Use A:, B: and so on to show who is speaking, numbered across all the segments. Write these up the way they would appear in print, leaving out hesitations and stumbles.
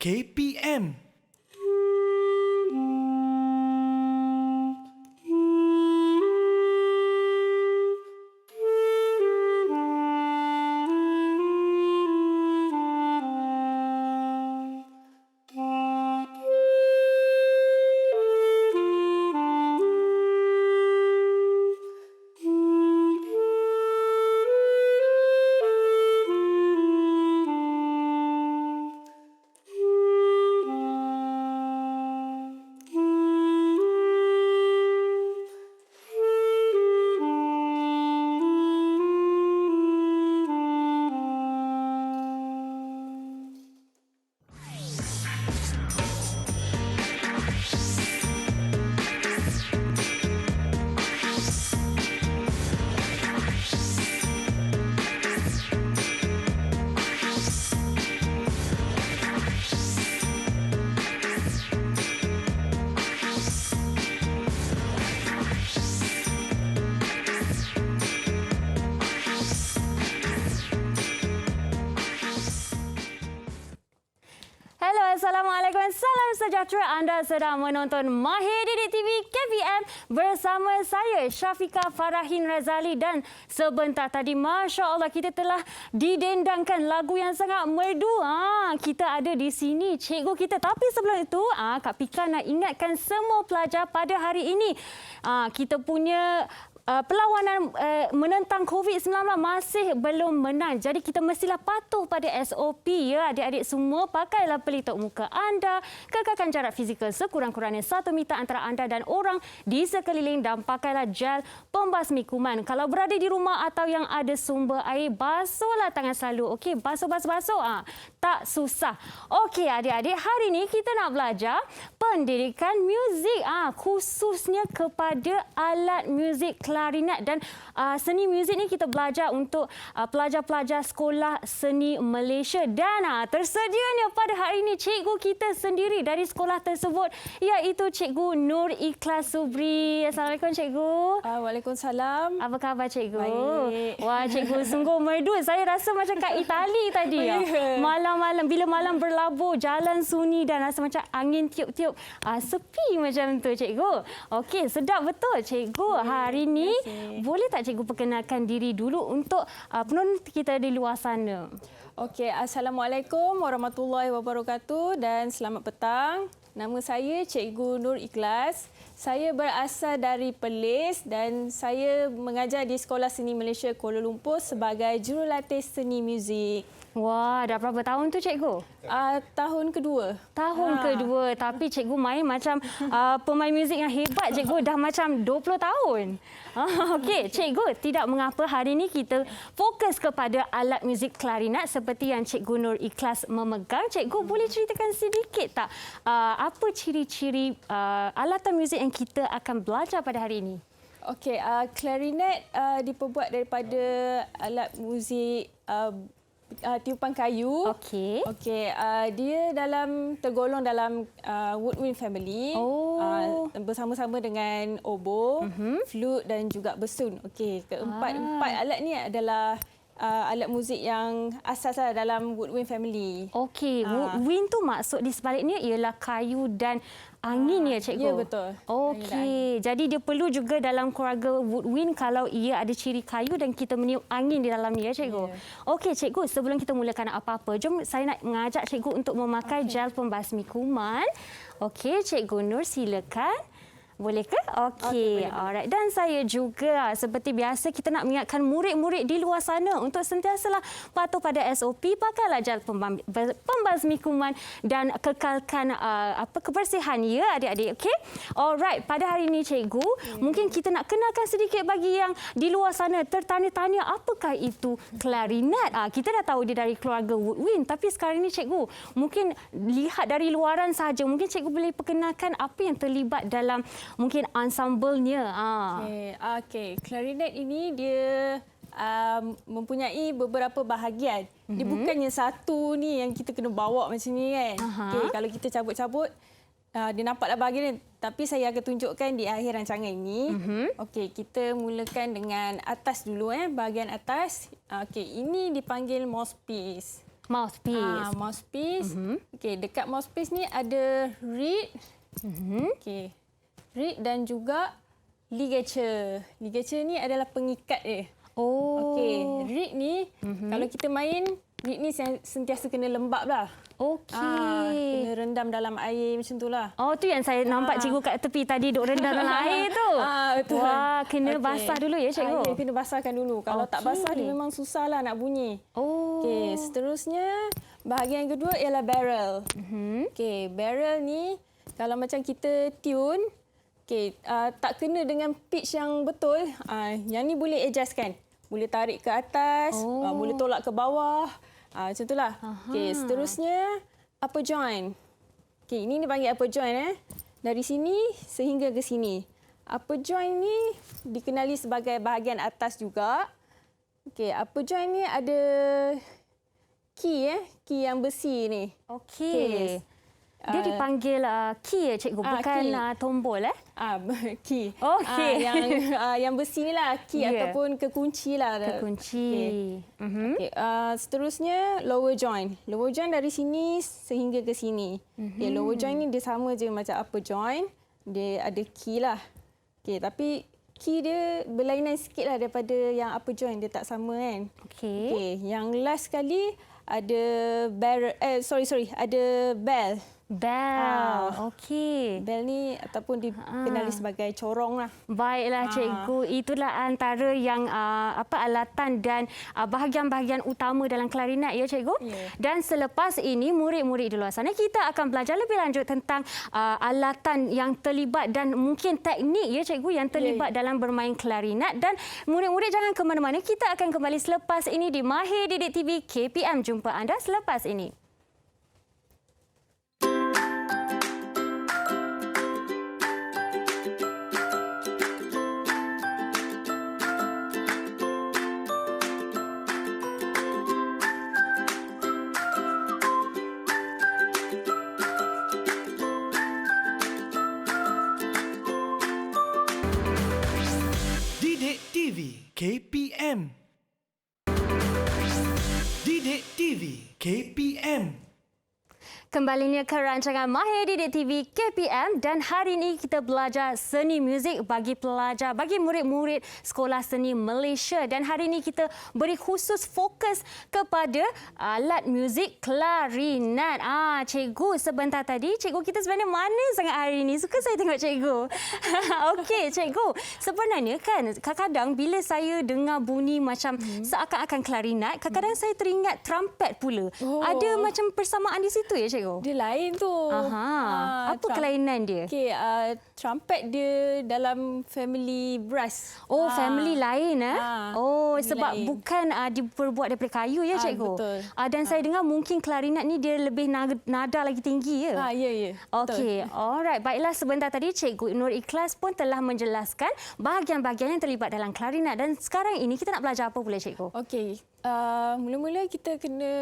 A: KPM.
B: Assalamualaikum, salam sejahtera. Anda sedang menonton Mahir Didik TV KPM bersama saya Syafiqah Farahin Razali, dan sebentar tadi Masya Allah kita telah didendangkan lagu yang sangat merdu. Kita ada di sini cikgu kita, tapi sebelum itu Kak Pika nak ingatkan semua pelajar pada hari ini kita punya perlawanan menentang COVID-19 masih belum menang. Jadi kita mestilah patuh pada SOP ya adik-adik semua. Pakailah pelitup muka anda, kekalkan jarak fizikal sekurang-kurangnya 1 meter antara anda dan orang di sekeliling, dan pakailah gel pembasmi kuman. Kalau berada di rumah atau yang ada sumber air, basuhlah tangan selalu. Okey, basuh. Tak susah. Okey adik-adik, hari ini kita nak belajar pendidikan muzik, khususnya kepada alat muzik klarinet dan seni muzik ni kita belajar untuk pelajar-pelajar sekolah seni Malaysia, dan tersedianya pada hari ini cikgu kita sendiri dari sekolah tersebut, iaitu Cikgu Nur Ikhlas Subri. Assalamualaikum cikgu.
C: Waalaikumsalam.
B: Apa khabar cikgu?
C: Baik.
B: Wah, cikgu sungguh merdu. Saya rasa macam kat Itali tadi. Malam-malam bila malam berlabuh jalan sunyi dan rasa macam angin tiup-tiup sepi macam tu cikgu. Okey, sedap betul cikgu. Hari ini boleh tak cikgu perkenalkan diri dulu untuk penonton kita di luar sana?
C: Okey, Assalamualaikum warahmatullahi wabarakatuh dan selamat petang. Nama saya Cikgu Nur Ikhlas. Saya berasal dari Perlis dan saya mengajar di Sekolah Seni Malaysia Kuala Lumpur sebagai jurulatih seni muzik.
B: Wah, dah berapa tahun tu cikgu?
C: Tahun kedua.
B: Tahun kedua. Tapi cikgu main macam pemain muzik yang hebat cikgu. Dah macam 20 tahun. Okey, cikgu, tidak mengapa hari ini kita fokus kepada alat muzik klarinet seperti yang Cikgu Nur Ikhlas memegang. Cikgu boleh ceritakan sedikit tak apa ciri-ciri alatan muzik yang kita akan belajar pada hari ini?
C: Okey, klarinet diperbuat daripada alat muzik tiupan kayu.
B: Okey.
C: Okey, dia tergolong dalam woodwind family. Bersama-sama dengan oboe, flute dan juga besun. Okey, empat alat ni adalah alat muzik yang asas dalam woodwind family.
B: Okey, woodwind tu maksud di sebaliknya ialah kayu dan angin ya cikgu?
C: Ya, betul.
B: Okey, jadi dia perlu juga dalam keluarga woodwind kalau ia ada ciri kayu dan kita meniup angin di dalamnya ya cikgu? Ya. Okey cikgu, sebelum kita mulakan apa-apa, jom saya nak mengajak cikgu untuk memakai gel pembasmi kuman. Okey, Cikgu Nur silakan. Boleh ke? Okey. Alright. Dan saya juga seperti biasa kita nak mengingatkan murid-murid di luar sana untuk sentiasalah patuh pada SOP, pakailah gel pembasmi kuman dan kekalkan kebersihan ya adik-adik. Okey. Alright. Pada hari ini cikgu, mungkin kita nak kenalkan sedikit bagi yang di luar sana tertanya-tanya apakah itu klarinet. Kita dah tahu dia dari keluarga woodwind, tapi sekarang ini cikgu mungkin lihat dari luaran saja, mungkin cikgu boleh perkenalkan apa yang terlibat dalam mungkin ensemblenya.
C: Okey, klarinet ini dia mempunyai beberapa bahagian. Dia bukannya satu ni yang kita kena bawa macam ni kan. Okey, kalau kita cabut-cabut dia nampaklah bahagian ni, tapi saya akan tunjukkan di akhir rancangan ini. Okey, kita mulakan dengan atas dulu bahagian atas. Okey, ini dipanggil mouthpiece.
B: Mouthpiece.
C: Mouthpiece. Okey, dekat mouthpiece ni ada reed. Okey. Reed dan juga ligature. Ligature ni adalah pengikat dia.
B: Oh.
C: Okey, reed ni kalau kita main, reed ni sentiasa kena lembap lah.
B: Okey.
C: Kena rendam dalam air macam tu lah.
B: Oh, tu yang saya nampak cikgu kat tepi tadi duk rendam dalam air tu.
C: Betul.
B: Wah, kena basah dulu ya cikgu.
C: Ya, kena basahkan dulu. Kalau tak basah, dia memang susah lah nak bunyi.
B: Oh.
C: Okey, seterusnya bahagian kedua ialah barrel. Okey, barrel ni kalau macam kita tune, okey, tak kena dengan pitch yang betul, yang ni boleh adjustkan. Boleh tarik ke atas, boleh tolak ke bawah. Macam itulah. Okey, seterusnya upper joint. Okey, ini dipanggil upper joint. Dari sini sehingga ke sini. Upper joint ni dikenali sebagai bahagian atas juga. Okey, upper joint ni ada key yang besi ni.
B: Okey. Dia dipanggil key ya cikgu, bukan tombol
C: Key.
B: Okey.
C: Yang besi ni lah key ataupun kekunci lah.
B: Kekunci.
C: Okay. Seterusnya lower joint. Lower joint dari sini sehingga ke sini. Okay, lower joint ni dia sama je macam upper joint. Dia ada key lah. Okay, tapi key dia berlainan sikit lah daripada yang upper joint. Dia tak sama kan.
B: Okey.
C: Okay, yang last sekali ada ada bell.
B: Bell. Okey.
C: Bell ni ataupun dikenali sebagai corong lah.
B: Baiklah cikgu, itulah antara yang alatan dan bahagian-bahagian utama dalam klarinet ya cikgu.
C: Ya.
B: Dan selepas ini murid-murid di luar sana kita akan belajar lebih lanjut tentang alatan yang terlibat dan mungkin teknik ya cikgu yang terlibat dalam bermain klarinet. Dan murid-murid jangan ke mana-mana, kita akan kembali selepas ini di Mahir Didik TV KPM. Jumpa anda selepas ini.
A: Didik TV KPM. Didik TV KPM.
B: Kembalinya ke rancangan Mahir Didik TV KPM dan hari ini kita belajar seni muzik bagi pelajar, bagi murid-murid Sekolah Seni Malaysia. Dan hari ini kita beri khusus fokus kepada alat muzik klarinet. Cikgu sebentar tadi, cikgu kita sebenarnya manis sangat hari ini. Suka saya tengok cikgu. Okey, cikgu. Sebenarnya kan kadang-kadang bila saya dengar bunyi macam seakan-akan klarinet, kadang-kadang saya teringat trumpet pula. Ada macam persamaan di situ ya cikgu?
C: Dia lain tu.
B: Apa kelainan dia?
C: Okey, trumpet dia dalam family brass.
B: Oh, family lain sebab
C: lain.
B: bukan diperbuat daripada kayu ya cikgu.
C: Betul.
B: Dan saya dengar mungkin klarinet ni dia lebih nada lagi tinggi ya.
C: Ya.
B: Okey, alright. Baiklah, sebentar tadi Cikgu Nur Ikhlas pun telah menjelaskan bahagian-bahagian yang terlibat dalam klarinet dan sekarang ini kita nak belajar apa pula cikgu?
C: Okey, mula-mula kita kena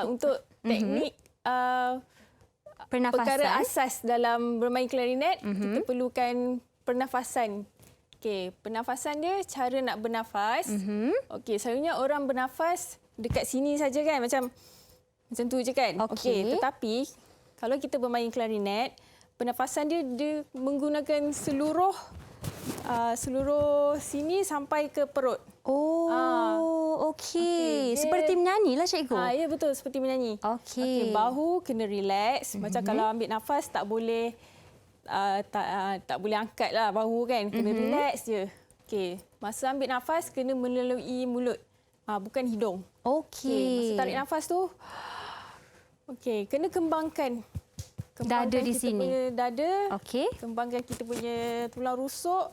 C: untuk teknik
B: Pernafasan.
C: perkara asas dalam bermain klarinet, kita perlukan pernafasan. Okey, pernafasan dia cara nak bernafas. Okey, selalunya orang bernafas dekat sini saja kan, macam tu je kan. Okey, tetapi kalau kita bermain klarinet, pernafasan dia menggunakan seluruh sini sampai ke perut.
B: Okey. Seperti menyanyilah cikgu.
C: Ya, betul, seperti menyanyi.
B: Okey.
C: Bahu kena relax. Macam kalau ambil nafas tak boleh tak boleh angkat lah bahu kan. Kena relax je. Okey. Masa ambil nafas kena melalui mulut. Bukan hidung.
B: Okey.
C: Masa tarik nafas tu okey, kena kembangkan
B: Dada di
C: kita
B: sini.
C: punya dada.
B: Okey.
C: Kembangkan kita punya tulang rusuk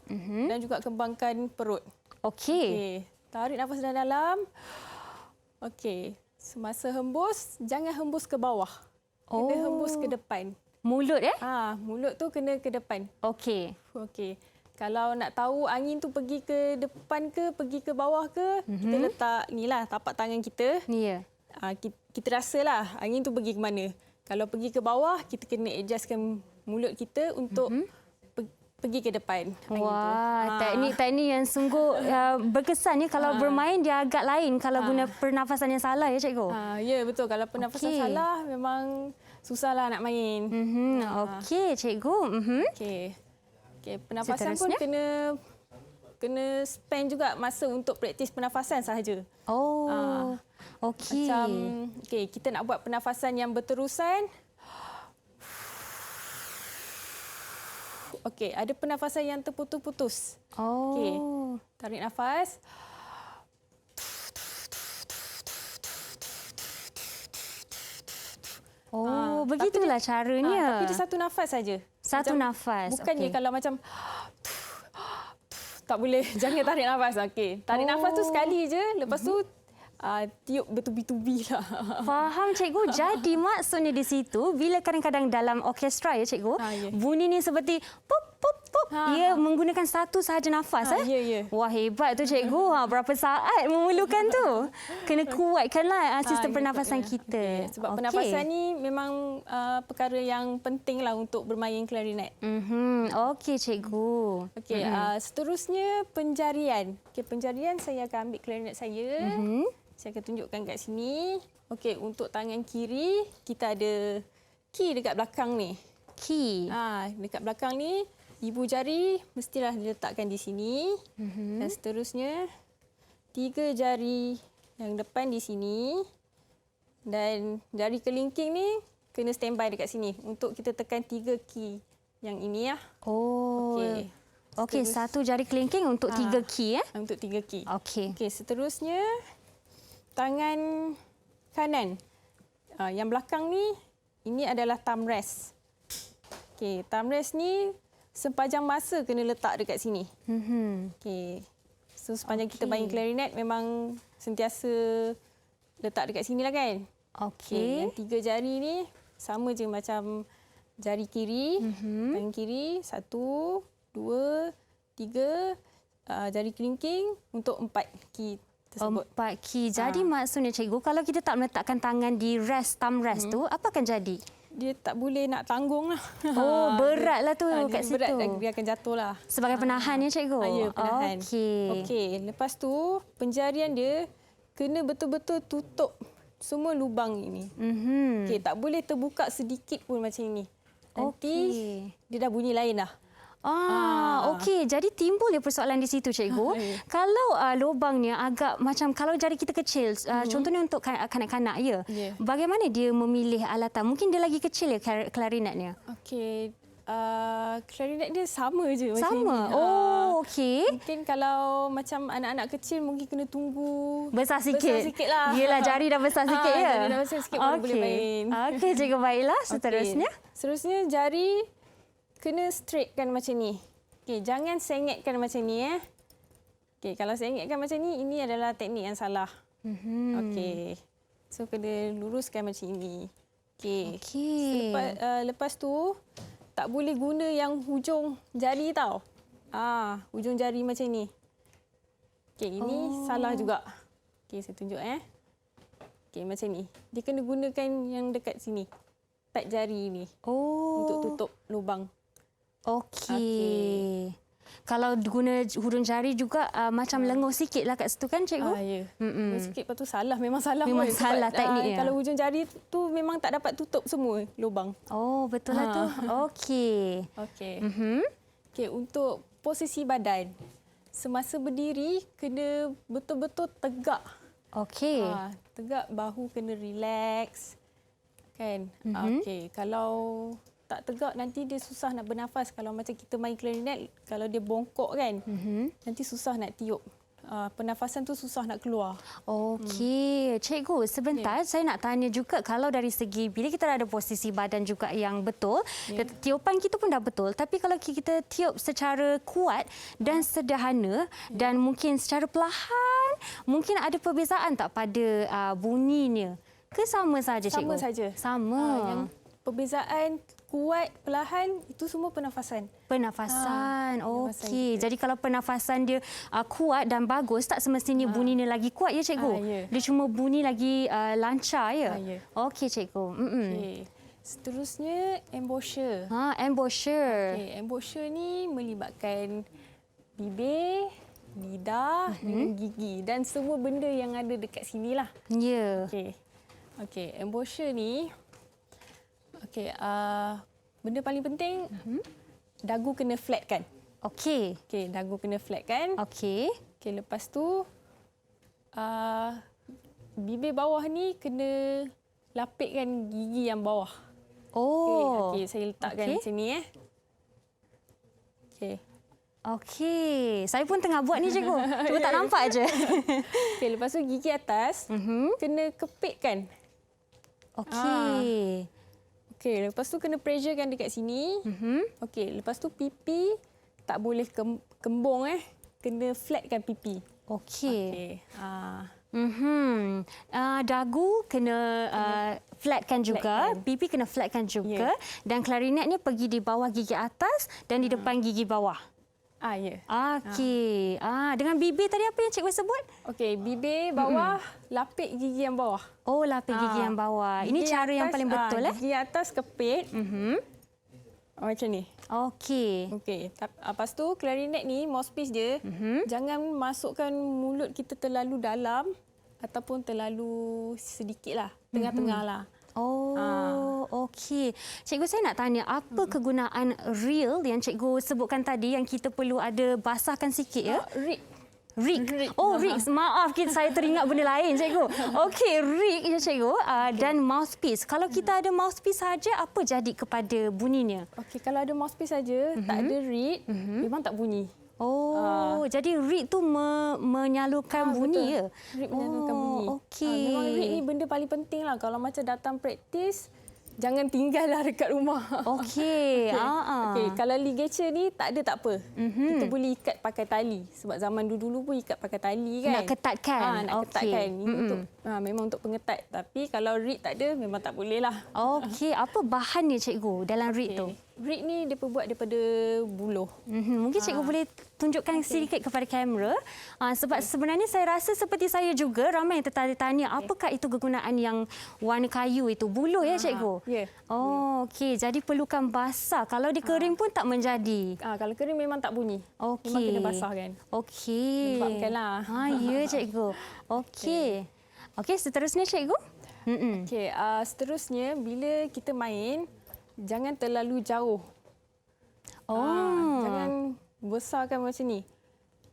C: dan juga kembangkan perut.
B: Okey.
C: Tarik nafas dalam. Okey. Semasa hembus, jangan hembus ke bawah. Kena hembus ke depan.
B: Mulut
C: Mulut tu kena ke depan.
B: Okey.
C: Okey. Kalau nak tahu angin tu pergi ke depan ke, pergi ke bawah ke, kita letak tapak tangan kita.
B: Ya.
C: Kita rasalah angin tu pergi ke mana. Kalau pergi ke bawah, kita kena adjustkan mulut kita untuk pergi ke depan.
B: Wah, teknik yang sungguh berkesan ya. Kalau bermain dia agak lain kalau guna pernafasan yang salah ya cikgu.
C: Ya betul, kalau pernafasan salah memang susahlah nak main.
B: Okey cikgu.
C: Okey, pernafasan pun kena spend juga masa untuk praktis pernafasan sahaja.
B: Oh. Okey.
C: Macam kita nak buat pernafasan yang berterusan. Okey, ada pernafasan yang terputus-putus. Okey. Tarik nafas.
B: Begitulah caranya.
C: Tapi dia satu nafas saja.
B: Satu
C: macam,
B: nafas.
C: Bukannya kalau macam tak boleh, jangan tarik nafas. Okey. Tarik nafas tu sekali je, lepas tu tiup bertubi-tubi lah.
B: Faham cikgu. Jadi maksudnya di situ bila kadang-kadang dalam orkestra ya cikgu, bunyi ni seperti pop pop pop. Ia menggunakan satu sahaja nafas
C: Ya.
B: Wah hebat tu cikgu. Berapa saat memerlukan tu? Kena kuatkanlah sistem pernafasan kita.
C: Sebab pernafasan ni memang perkara yang penting lah untuk bermain klarinet.
B: Okey cikgu.
C: Okey, seterusnya penjarian. Okey, penjarian saya akan ambil klarinet saya. Saya akan tunjukkan kat sini. Okey, untuk tangan kiri kita ada key dekat belakang ni.
B: Key.
C: Dekat belakang ni ibu jari mestilah diletakkan di sini. Dan seterusnya 3 jari yang depan di sini. Dan jari kelingking ni kena standby dekat sini untuk kita tekan 3 key yang ini ya.
B: Okey, satu jari kelingking untuk 3 key
C: Untuk 3 key.
B: Okey,
C: seterusnya tangan kanan. Yang belakang ni ini adalah thumb rest. Okey, thumb rest ni sepanjang masa kena letak dekat sini. Okey. So sepanjang kita main klarinet memang sentiasa letak dekat sini lah kan.
B: Okey.
C: Yang 3 jari ni sama je macam jari kiri, tangan kiri 1, 2, 3 jari kelingking untuk 4 key tersebut.
B: 4 key. Jadi maksudnya cikgu kalau kita tak meletakkan tangan di thumb rest tu apa akan jadi?
C: Dia tak boleh nak tanggung lah.
B: Beratlah tu kat situ.
C: Berat, dia akan jatuh lah.
B: Sebagai penahan ya cikgu?
C: Ya, penahan. Okey, lepas tu penjarian dia kena betul-betul tutup semua lubang ini. Okey, tak boleh terbuka sedikit pun macam ini. Nanti dia dah bunyi lain dah.
B: Okey. Jadi timbul dia persoalan di situ cikgu. Kalau lubangnya agak macam kalau jari kita kecil, contohnya untuk kanak-kanak ya. Bagaimana dia memilih alatan? Mungkin dia lagi kecil ya klarinetnya.
C: Okey. Klarinet dia sama je macam ni.
B: Sama. Okey.
C: Mungkin kalau macam anak-anak kecil mungkin kena tunggu
B: besar sikit.
C: Besar sikit lah.
B: Yelah jari dah besar sikit ya.
C: Jari dah besar sikit baru boleh main.
B: Okey cikgu, baiklah. Seterusnya.
C: Seterusnya jari kena straightkan macam ni. Okey, jangan sengitkan macam ni Okey, kalau sengitkan macam ni, ini adalah teknik yang salah. Okey. So kena luruskan macam ini. Okey. Lepas tu tak boleh guna yang hujung jari tau. Hujung jari macam ni. Okey, ini salah juga. Okey, saya tunjuk Okey, macam ni. Dia kena gunakan yang dekat sini. Pad jari ni. Untuk tutup lubang.
B: Okey. Kalau guna hujung jari juga macam lenguh sikitlah kat situ kan cikgu?
C: Ya. Sikit lepas tu salah. Memang salah.
B: Memang salah tekniknya.
C: Kalau hujung jari tu memang tak dapat tutup semua lubang.
B: Betul lah tu. Okey.
C: Okey, untuk posisi badan. Semasa berdiri kena betul-betul tegak.
B: Okey.
C: Tegak, bahu kena relax. Kan? Okey, kalau tak tegak nanti dia susah nak bernafas. Kalau macam kita main klarinet, kalau dia bongkok kan, nanti susah nak tiup. Pernafasan tu susah nak keluar.
B: Okey, cikgu sebentar saya nak tanya juga kalau dari segi bila kita ada posisi badan juga yang betul, tiupan kita pun dah betul, tapi kalau kita tiup secara kuat dan sederhana dan mungkin secara perlahan, mungkin ada perbezaan tak pada bunyinya? Ke sama saja cikgu?
C: Sama saja.
B: Sama.
C: Yang perbezaan kuat, perlahan, itu semua pernafasan.
B: Pernafasan. Okey. Jadi kalau pernafasan dia kuat dan bagus, tak semestinya bunyinya lagi kuat ya cikgu? Dia cuma bunyi lagi lancar ya?
C: Ya.
B: Okey cikgu.
C: Okay. Seterusnya embouchure.
B: Embouchure.
C: Okey, embouchure ni melibatkan bibir, lidah dengan gigi dan semua benda yang ada dekat sinilah.
B: Ya.
C: Okey, embouchure ni benda paling penting dagu kena flat kan.
B: Okey.
C: Okey, dagu kena flat kan.
B: Okey.
C: Okey, lepas tu bibir bawah ni kena lapikkan gigi yang bawah.
B: Oh.
C: Okey, saya letakkan macam ni Okey.
B: Okey. Saya pun tengah buat ni cikgu. Cuma tak nampak je.
C: Okey, lepas tu gigi atas kena kepitkan.
B: Okey.
C: Okey, lepas tu kena pressurekan dekat sini. Okey, lepas tu pipi tak boleh kembung Kena flatkan pipi.
B: Okey.
C: Okey.
B: Dagu kena flatkan juga,
C: Flatkan.
B: pipi kena flatkan juga dan klarinetnya pergi di bawah gigi atas dan di depan gigi bawah.
C: Ya.
B: Okey. Dengan bibir tadi apa yang cikgu sebut?
C: Okey, bibir bawah, lapik gigi yang bawah.
B: Oh, lapik gigi yang bawah. Ini
C: Gigi
B: cara yang
C: atas,
B: paling betul
C: Gigi atas kepit. Macam ni.
B: Okey.
C: Okey. Lepas tu klarinet ni mouthpiece dia jangan masukkan mulut kita terlalu dalam ataupun terlalu sedikitlah, tengah-tengah lah.
B: Oh, okey. Cikgu, saya nak tanya, apa kegunaan reel yang cikgu sebutkan tadi yang kita perlu ada basahkan sikit ya? Rig. Oh, rig. Maaf, saya teringat benda lain, cikgu. Okey, rig ya, cikgu. Dan mouthpiece. Kalau kita ada mouthpiece saja, apa jadi kepada bunyinya?
C: Okey, kalau ada mouthpiece saja, tak ada reed, memang tak bunyi.
B: Oh, jadi reed tu menyalurkan bunyi ya?
C: Reed menyalurkan bunyi.
B: Okey.
C: Memang reed ni benda paling penting lah. Kalau macam datang praktis, jangan tinggallah dekat rumah.
B: Okey.
C: Okey, kalau ligature ni tak ada tak apa. Kita boleh ikat pakai tali. Sebab zaman dulu-dulu pun ikat pakai tali kan.
B: Nak ketatkan.
C: Nak ketatkan. Ini untuk memang untuk pengetat. Tapi kalau reed tak ada, memang tak boleh lah.
B: Okey, apa bahannya cikgu dalam reed tu?
C: Reed ni dia berbuat daripada buluh.
B: Mungkin cikgu boleh tunjukkan sedikit kepada kamera. Sebab sebenarnya saya rasa seperti saya juga, ramai yang tertanya-tanya apakah itu kegunaan yang warna kayu itu. Buluh ya cikgu?
C: Ya.
B: Oh, okey. Jadi perlukan basah. Kalau dikering pun tak menjadi.
C: Kalau kering memang tak bunyi.
B: Okey.
C: Memang kena basah kan.
B: Okey.
C: Lembapkanlah.
B: Ya cikgu. Okey. Okey, seterusnya cikgu?
C: Okey, seterusnya bila kita main, jangan terlalu jauh. Jangan besarkan macam ni.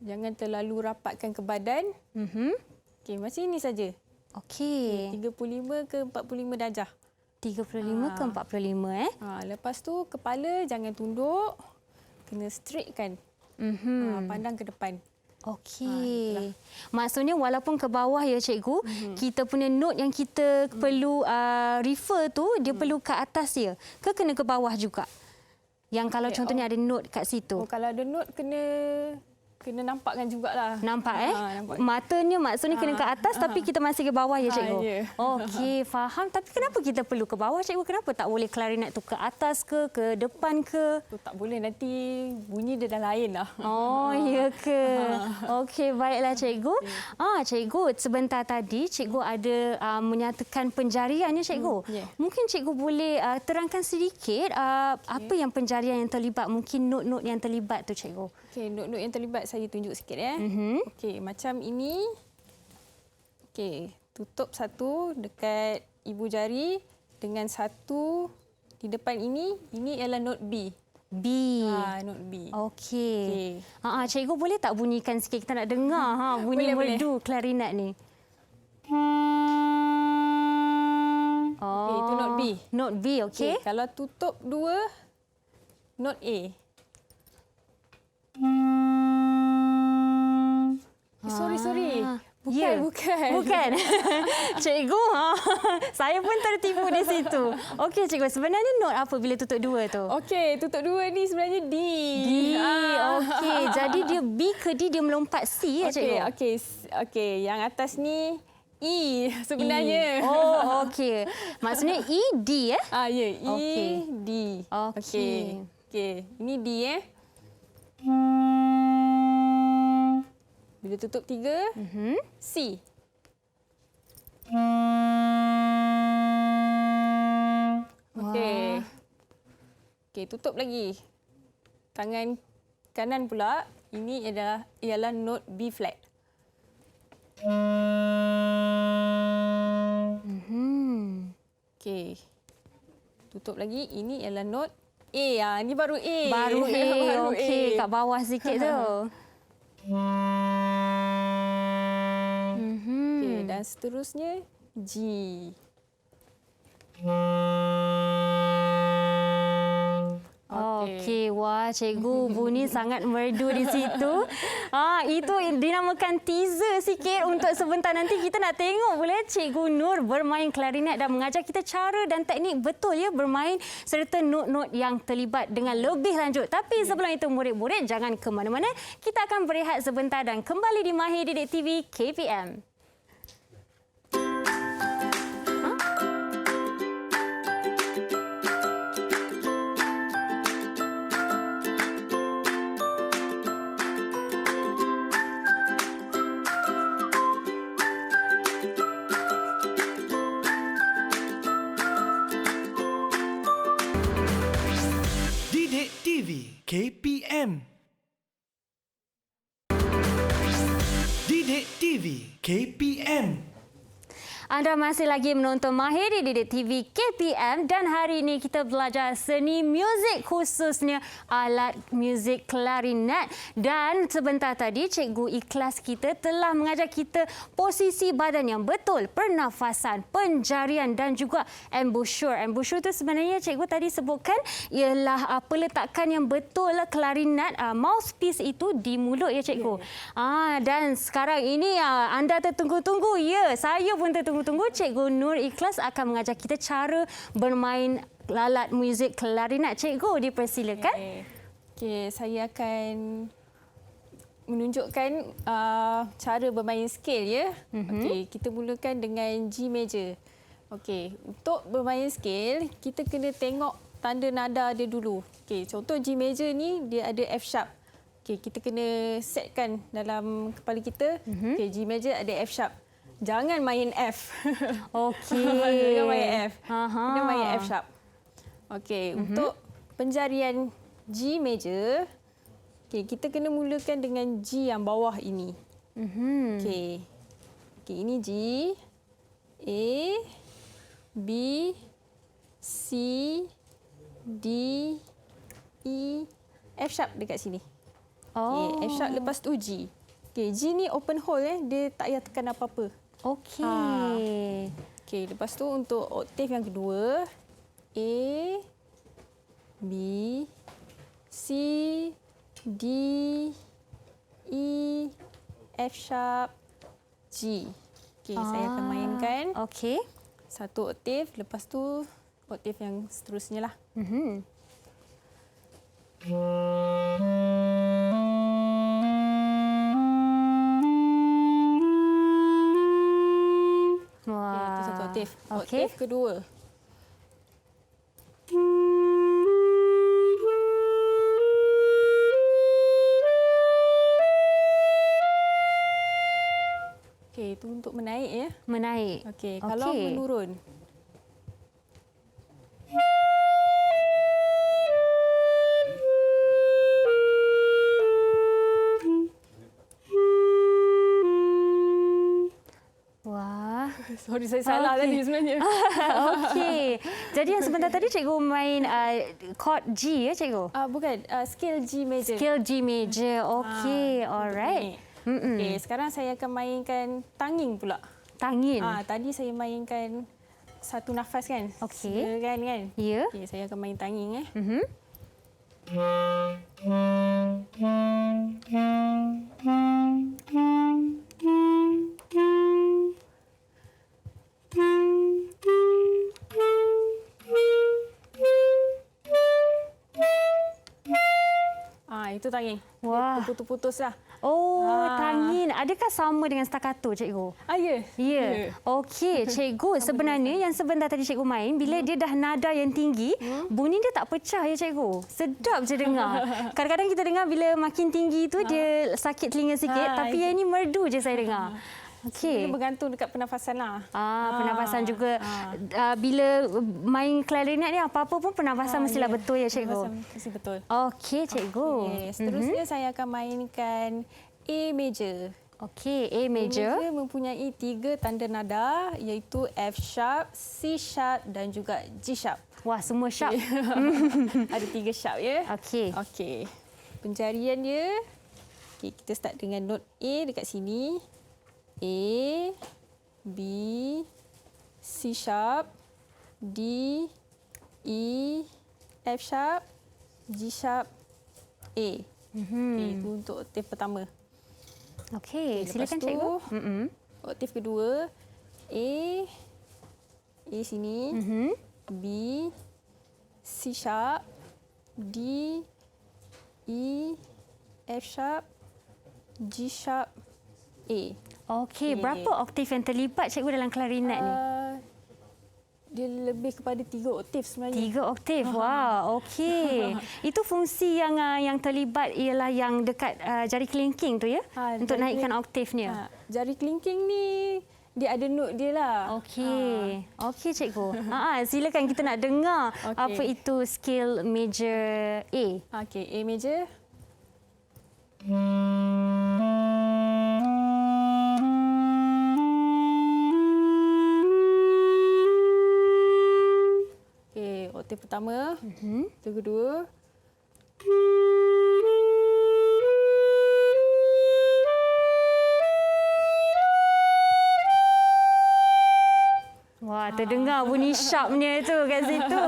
C: Jangan terlalu rapatkan ke badan. Okey, macam ini saja.
B: Okey.
C: 35 ke 45 darjah.
B: 35 ke 45
C: Lepas tu kepala jangan tunduk. Kena straightkan. Pandang ke depan.
B: Okey. Maksudnya walaupun ke bawah ya cikgu, kita punya note yang kita perlu refer tu dia perlu ke atas ya. Ke kena ke bawah juga? Yang kalau contohnya ada note kat situ.
C: Kalau ada note kena nampakkan jugalah.
B: Nampak
C: nampak.
B: Matanya maksudnya kena ke atas tapi kita masih ke bawah ya cikgu.
C: Ya.
B: Okey, faham. Tapi kenapa kita perlu ke bawah cikgu? Kenapa tak boleh klarinet tu ke atas ke depan ke?
C: Tu tak boleh, nanti bunyi dia dah lain lah.
B: Oh, ya ke? Okey, baiklah cikgu. Cikgu, sebentar tadi cikgu ada menyatakan penjarian ya cikgu. Mungkin cikgu boleh terangkan sedikit apa yang penjarian yang terlibat, mungkin not-not yang terlibat tu cikgu.
C: Okey, not-not yang terlibat saya tunjuk sikit ya. Okey, macam ini. Okey, tutup satu dekat ibu jari dengan satu di depan ini. Ini ialah not B.
B: B.
C: Not B.
B: Okey. Cikgu boleh tak bunyikan sikit, kita nak dengar bunyi merdu klarinet ni.
C: Okey, itu not B.
B: Not B, okey.
C: Kalau tutup dua, not A. Sorry. Bukan.
B: Cikgu, saya pun tertipu di situ. Okey, cikgu. Sebenarnya note apa bila tutup dua tu?
C: Okey, tutup dua ni sebenarnya D.
B: D. Okey. Jadi dia B ke D, dia melompat C ya, cikgu?
C: Okey. Yang atas ni E sebenarnya.
B: E. Oh, okey. Maksudnya E, D ya?
C: Ya, E,
B: Okey.
C: D.
B: Okey.
C: Ini D Bila tutup tiga, C. Okey. Okey, tutup lagi. Tangan kanan pula, ini ialah not B flat. Okey. Tutup lagi, ini ialah not A. Ini baru A.
B: Baru A. Okey, kat bawah sikit tu.
C: Okey, dan seterusnya G.
B: Okey, wah cikgu bunyi sangat merdu di situ. Itu dinamakan teaser sikit untuk sebentar nanti kita nak tengok boleh Cikgu Nur bermain klarinet dan mengajar kita cara dan teknik betul ya bermain serta not-not yang terlibat dengan lebih lanjut. Tapi sebelum itu murid-murid jangan ke mana-mana. Kita akan berehat sebentar dan kembali di Mahir Didik TV KPM.
A: Didik TV KPM. Didik TV KPM.
B: Anda masih lagi menonton Mahir Didik TV KPM dan hari ini kita belajar seni muzik khususnya alat muzik klarinet. Dan sebentar tadi Cikgu Ikhlas kita telah mengajar kita posisi badan yang betul, pernafasan, penjarian dan juga embouchure. Embouchure itu sebenarnya Cikgu tadi sebutkan ialah peletakan yang betul klarinet mouthpiece itu di mulut ya Cikgu. Dan sekarang ini anda tertunggu-tunggu. Ya, saya pun tertunggu-tunggu. Cikgu Nur Ikhlas akan mengajar kita cara bermain alat muzik klarinet. Cikgu, dipersilakan.
C: Okey, saya akan menunjukkan cara bermain scale ya. Okey, kita mulakan dengan G major. Okey, untuk bermain scale, kita kena tengok tanda nada dia dulu. Okey, contoh G major ni dia ada F sharp. Okey, kita kena setkan dalam kepala kita. Okey, G major ada F sharp. Jangan main F.
B: Okey.
C: Jangan main F. Kena main F sharp. Okey, untuk penjarian G major, okey, kita kena mulakan dengan G yang bawah ini. Okey. Okey, ini G, A, B, C, D, E, F sharp dekat sini. Okey, F sharp lepas tu G. Okey, G ni open hole dia tak payah tekan apa-apa.
B: Okey.
C: Okey, lepas tu untuk oktav yang kedua, A, B, C, D, E, F sharp, G. Okey, saya akan mainkan
B: Okey.
C: satu oktav, lepas tu oktav yang seterusnya lah.
B: Wah.
C: Itu satu oktav.
B: Okey.
C: Oktav kedua. Okey, itu untuk menaik ya.
B: Menaik.
C: Okey, kalau menurun.
B: Wah.
C: Sorry, saya salah tadi sebenarnya.
B: Okey. Jadi yang sebentar tadi cikgu main chord G ya cikgu?
C: Bukan, scale G major.
B: Scale G major. Okey, alright.
C: Okey, sekarang saya akan mainkan tanging pula.
B: Tangin.
C: Tadi saya mainkan satu nafas kan?
B: Okey.
C: Kan?
B: Ya.
C: Okey, saya akan main tanging . Itu tanging.
B: Wah.
C: Putus-putus lah.
B: Tangin. Adakah sama dengan staccato, cikgu?
C: Ya.
B: Ya. Okey, cikgu. Sebenarnya yang sebentar tadi cikgu main, bila dia dah nada yang tinggi, bunyi dia tak pecah ya cikgu. Sedap je dengar. Kadang-kadang kita dengar bila makin tinggi tu dia sakit telinga sikit, tapi yang ini merdu je saya dengar. Okey.
C: Dia bergantung dekat pernafasan lah.
B: Pernafasan juga. Bila main klarinet ni apa-apa pun pernafasan mestilah
C: ya.
B: betul ya cikgu.
C: Pernafasan mesti betul.
B: Okey cikgu.
C: Okay. Seterusnya saya akan mainkan A major.
B: Okey, A
C: A
B: major.
C: major mempunyai 3 tanda nada iaitu F sharp, C sharp dan juga G sharp.
B: Wah, semua sharp.
C: Ada 3 sharp ya.
B: Okey.
C: Okey. Pencarian dia. Okey, kita start dengan note A dekat sini. A, B, C sharp, D, E, F sharp, G sharp, A. Okay, itu untuk oktav pertama.
B: Okey,
C: Lepas
B: silakan
C: tu,
B: cikgu.
C: Oktav kedua, A sini, B, C sharp, D, E, F sharp, G sharp, A.
B: Okey, berapa oktav yang terlibat cikgu dalam klarinet ni?
C: Dia lebih kepada 3 oktav sebenarnya.
B: 3 oktav. Wah, okey. Itu fungsi yang terlibat ialah yang dekat jari kelingking tu ya? Untuk
C: jari
B: naikkan oktavnya.
C: Jari kelingking ni dia ada note dia lah.
B: Okey. Okey cikgu. Silakan kita nak dengar apa itu scale major A.
C: Okey, A major. Okey, oktav pertama. Oktav kedua.
B: Wah, terdengar bunyi sharpnya tu kat situ.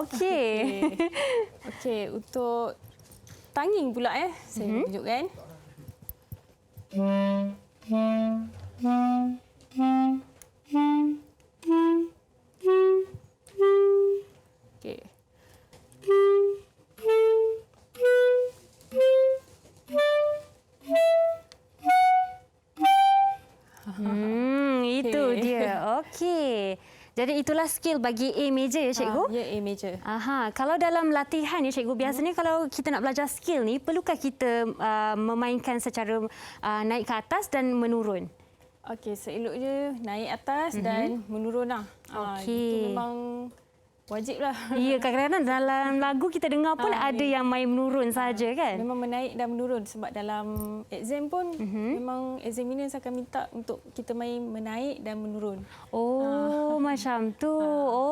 B: Okey.
C: Okey, untuk tanging pula saya tunjukkan. Okey.
B: Itu dia. Okey. Jadi itulah skill bagi A major ya cikgu?
C: Ya, A major.
B: Kalau dalam latihan ya cikgu, biasanya kalau kita nak belajar skill ni, perlukah kita memainkan secara naik ke atas dan menurun?
C: Okey, seeloknya naik atas dan menurun lah.
B: Okey.
C: Itu memang wajib lah.
B: Ya, kadang-kadang dalam lagu kita dengar pun ada yang main menurun saja kan?
C: Memang menaik dan menurun sebab dalam exam pun memang examiner akan minta untuk kita main menaik dan menurun.
B: Oh, macam tu.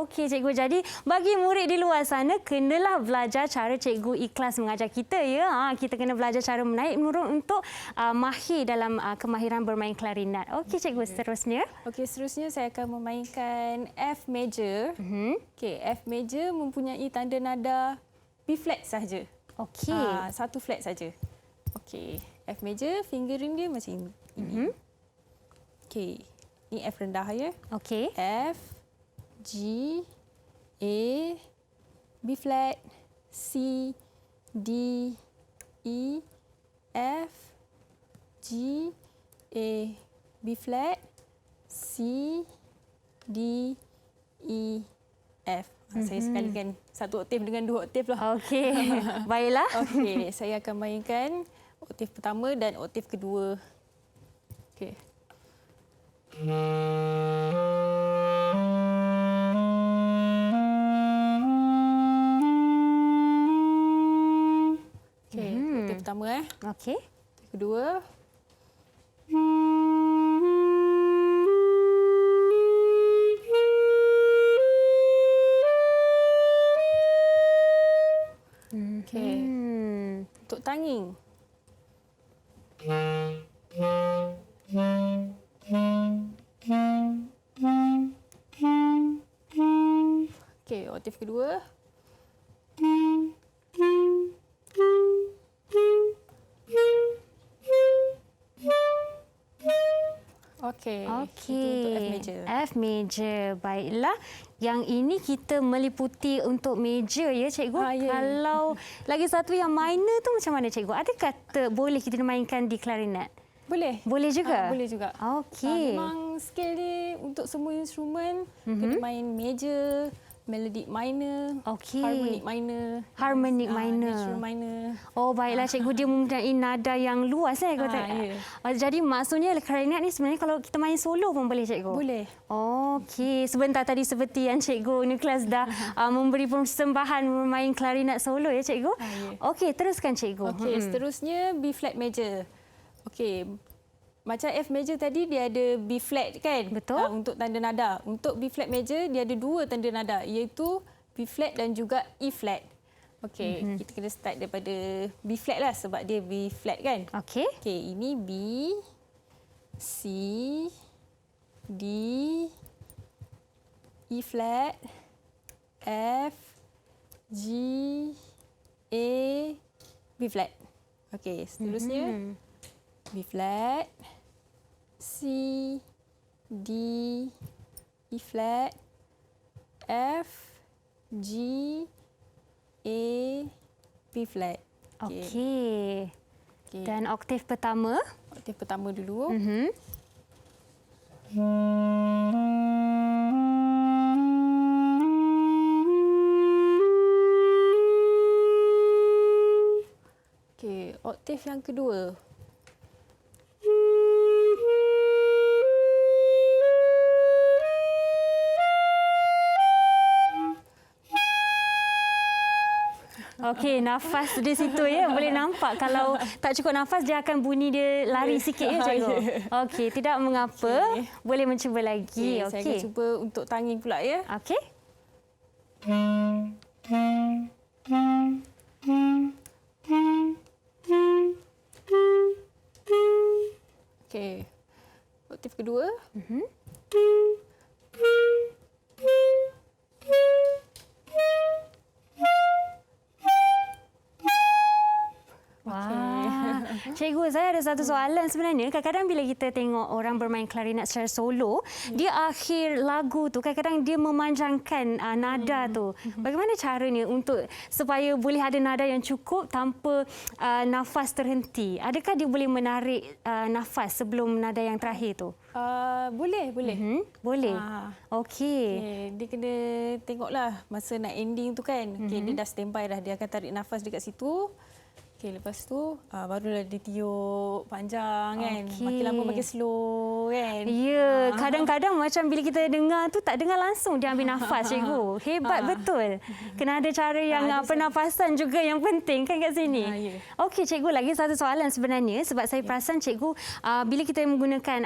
B: Okey cikgu. Jadi bagi murid di luar sana, kenalah belajar cara cikgu ikhlas mengajar kita ya. Kita kena belajar cara menaik menurun untuk mahir dalam kemahiran bermain klarinet. Okey cikgu, seterusnya.
C: Okey, seterusnya saya akan memainkan F major. Okey, F major mempunyai tanda nada B flat sahaja.
B: Okey.
C: Satu flat saja. Okey, F major fingering dia macam ini. Okey, ini F rendah ya.
B: Okey.
C: F, G, A, B flat, C, D, E, F, G, A, B flat, C, D, E, F. Saya sekalikan satu oktav dengan 2 oktav lah.
B: Okey. Baiklah.
C: Okey, saya akan mainkan oktav pertama dan oktav kedua. Okey. Okey, oktav pertama
B: Okey.
C: Oktav kedua. Okey. Untuk tanging. Okey, oktav kedua. Okey.
B: Okey.
C: Itu untuk F major.
B: F major. Baiklah. Yang ini kita meliputi untuk major ya cikgu.
C: Ya.
B: Kalau lagi satu yang minor tu macam mana cikgu? Ada kata boleh kita mainkan di klarinet?
C: Boleh.
B: Boleh juga?
C: Boleh juga.
B: Okey.
C: Memang skill dia untuk semua instrumen kena main major, melodic minor,
B: Okey.
C: harmonic minor,
B: Harmonic minor.
C: natural minor.
B: Oh, baiklah cikgu, dia mempunyai nada yang luas
C: ya.
B: Jadi maksudnya clarinet ni sebenarnya kalau kita main solo pun boleh cikgu?
C: Boleh.
B: Okey, sebentar tadi seperti yang cikgu Nicholas dah memberi persembahan bermain clarinet solo ya cikgu?
C: Ya.
B: Okey, teruskan cikgu.
C: Okey, seterusnya B flat major. Okey. Macam F major tadi dia ada B flat kan?
B: Betul.
C: Untuk tanda nada. Untuk B flat major dia ada 2 tanda nada iaitu B flat dan juga E flat. Okey, kita kena start daripada B flat lah sebab dia B flat kan?
B: Okey.
C: Okey, ini B, C, D, E flat, F, G, A, B flat. Okey, seterusnya B flat, C, D, E flat, F, G, A, B flat.
B: Okey. Dan oktav pertama?
C: Oktav pertama dulu. Okey, oktav yang kedua.
B: Okey, nafas di situ ya. Boleh nampak kalau tak cukup nafas dia akan bunyi dia lari sikit ya cikgu. Okey, tidak mengapa. Boleh mencuba lagi.
C: Okey, saya akan cuba untuk tanging pula ya.
B: Okey.
C: Okey. Oktav kedua.
B: Cikgu, saya ada satu soalan sebenarnya. Kadang-kadang bila kita tengok orang bermain klarinet secara solo, dia akhir lagu tu kadang-kadang dia memanjangkan nada tu. Bagaimana caranya untuk supaya boleh ada nada yang cukup tanpa nafas terhenti? Adakah dia boleh menarik nafas sebelum nada yang terakhir tu?
C: Boleh.
B: Boleh. Okey.
C: Dia kena tengoklah masa nak ending tu kan. Okey, dia dah standby dah. Dia akan tarik nafas dekat situ. Okey, lepas tu barulah dia tiup panjang kan. Makin lama makin slow kan.
B: Ya, kadang-kadang macam bila kita dengar tu tak dengar langsung dia ambil nafas cikgu. Hebat betul. Kena ada cara yang pernafasan juga yang penting kan kat sini.
C: Ya.
B: Okey cikgu, lagi satu soalan sebenarnya sebab saya perasan cikgu bila kita menggunakan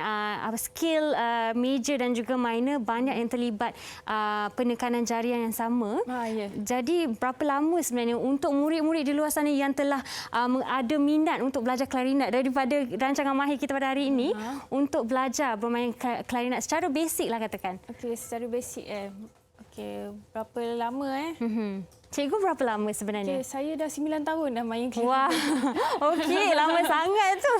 B: skill major dan juga minor banyak yang terlibat penekanan jarian yang sama.
C: Ya.
B: Jadi berapa lama sebenarnya untuk murid-murid di luar sana yang telah ada minat untuk belajar klarinet daripada rancangan mahir kita pada hari ini untuk belajar bermain klarinet secara basic lah katakan.
C: Okey, secara basic Okey, berapa lama
B: Cikgu berapa lama sebenarnya?
C: Okey, saya dah 9 tahun dah main klarinet.
B: Wah, okey, lama sangat tu.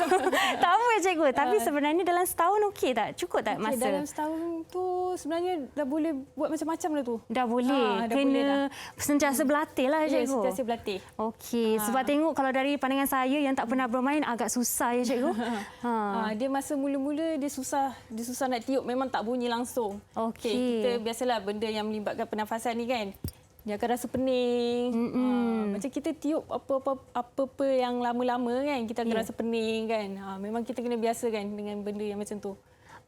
B: Tak apa cikgu, tapi sebenarnya dalam setahun okey tak? Cukup tak masa?
C: Dalam setahun tu sebenarnya dah boleh buat macam-macam lah tu.
B: Dah boleh.
C: Dah
B: Kena
C: boleh dah.
B: sentiasa berlatih lah cikgu.
C: Ya, sentiasa berlatih.
B: Okey, sebab tengok kalau dari pandangan saya yang tak pernah bermain agak susah ya cikgu.
C: Dia masa mula-mula dia susah nak tiup, memang tak bunyi langsung.
B: Okey.
C: Kita biasalah benda yang melibatkan pernafasan ni kan. Dia akan rasa pening. Macam kita tiup apa-apa yang lama-lama kan, kita akan rasa pening kan. Memang kita kena biasa kan dengan benda yang macam tu.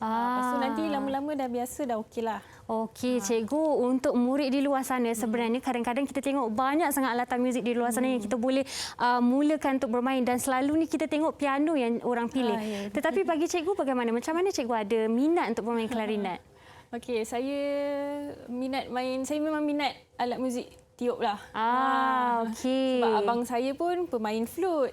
C: Lepas tu nanti lama-lama dah biasa, dah okeylah.
B: Okey, cikgu, untuk murid di luar sana sebenarnya kadang-kadang kita tengok banyak sangat alatan muzik di luar sana yang kita boleh mulakan untuk bermain dan selalu ni kita tengok piano yang orang pilih.
C: Ya.
B: Tetapi bagi cikgu bagaimana? Macam mana cikgu ada minat untuk bermain klarinet?
C: Okey, saya memang minat alat muzik tiup lah.
B: Okey.
C: Sebab abang saya pun pemain flute.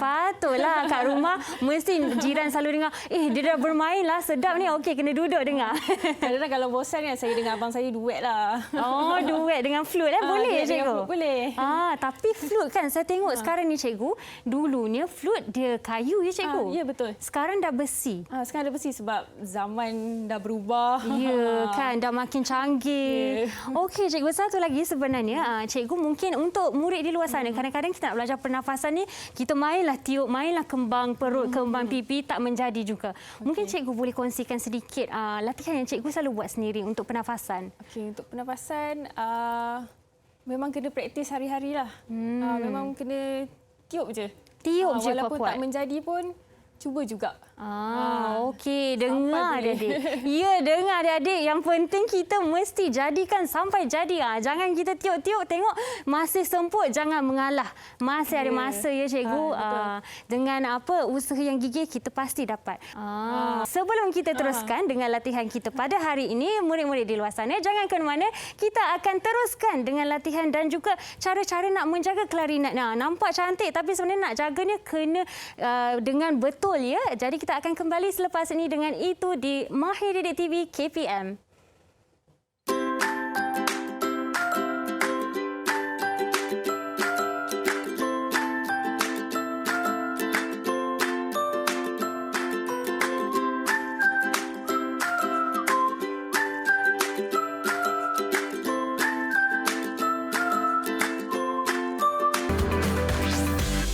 B: Patutlah kat rumah mesti jiran selalu dengar, dia dah bermain lah, sedap ni. Okey, kena duduk dengar.
C: Kadang-kadang kalau bosan kan, saya dengan abang saya duet lah.
B: Oh, duet dengan flute boleh
C: duet dengan
B: cikgu?
C: flute boleh.
B: Tapi flute kan saya tengok sekarang ni cikgu, dulunya flute dia kayu ya cikgu?
C: Ya, betul.
B: Sekarang dah besi.
C: Sekarang dah besi sebab zaman dah berubah.
B: Ya kan, dah makin canggih. Okey cikgu, satu lagi sebenarnya ya. Cikgu, mungkin untuk murid di luar sana, kadang-kadang kita nak belajar pernafasan ni, kita mainlah tiup, mainlah kembang perut, kembang pipi, tak menjadi juga. Mungkin cikgu boleh kongsikan sedikit latihan yang cikgu selalu buat sendiri untuk pernafasan.
C: Okey, untuk pernafasan memang kena praktis hari-hari lah. Memang kena tiup je.
B: Tiup je
C: walaupun
B: kuat-kuat.
C: tak menjadi pun, cuba juga.
B: Okey. Dengar
C: boleh.
B: adik-adik. Ya, dengar adik-adik. Yang penting kita mesti jadikan sampai jadi. Jangan kita tiup-tiup tengok masih semput. Jangan mengalah. Masih ada masa ya cikgu. Dengan usaha yang gigih kita pasti dapat. Sebelum kita teruskan dengan latihan kita pada hari ini, murid-murid di luar sana, jangan ke mana. Kita akan teruskan dengan latihan dan juga cara-cara nak menjaga klarinet. Nampak cantik tapi sebenarnya nak jaganya kena dengan betul ya. Jadi kita akan kembali selepas ini dengan itu di Mahir Didik TV KPM.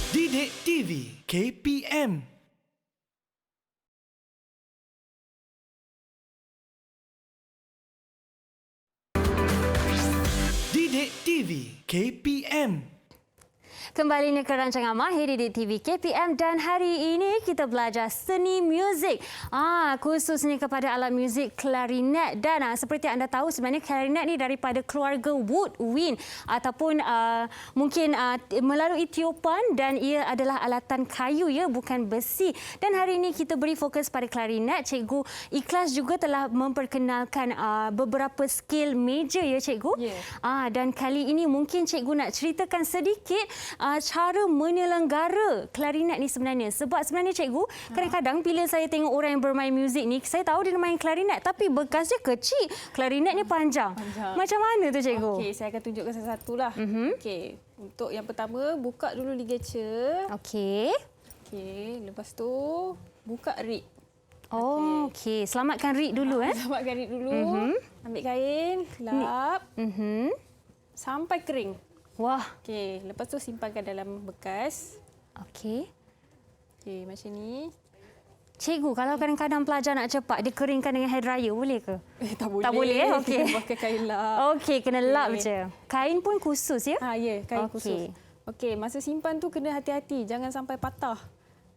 A: Didik TV KPM. Didik TV KPM.
B: Kembali ke rancangan Mahir Didik TV KPM dan hari ini kita belajar seni muzik. Khususnya kepada alat muzik klarinet dan seperti anda tahu sebenarnya klarinet ni daripada keluarga woodwind ataupun mungkin melalui tiupan dan ia adalah alatan kayu ya, bukan besi. Dan hari ini kita beri fokus pada klarinet. Cikgu Ikhlas juga telah memperkenalkan beberapa skill major ya cikgu. Dan kali ini mungkin cikgu nak ceritakan sedikit cara menyelenggara klarinet ni sebenarnya. Sebab sebenarnya cikgu, kadang-kadang bila saya tengok orang yang bermain muzik ni, saya tahu dia main klarinet tapi bekas dia kecil, klarinet ni panjang. Macam mana tu cikgu?
C: Okey, saya akan tunjukkan satu-satu lah. Okey, untuk yang pertama, buka dulu ligature.
B: Okey.
C: Okey, lepas tu buka rig.
B: Okey. Selamatkan rig dulu
C: Selamatkan rig dulu. Ambil kain, lap. Sampai kering.
B: Wah.
C: Okey, lepas tu simpankan dalam bekas.
B: Okey.
C: Okey, macam ni.
B: Cikgu, kalau kadang-kadang pelajar nak cepat, dia keringkan dengan hair dryer, boleh ke?
C: Tak boleh.
B: Tak boleh okey.
C: Kita pakai kain lap.
B: Okey, kena lap je. Kain pun khusus ya?
C: Ya, kain khusus. Okey, masa simpan tu kena hati-hati, jangan sampai patah.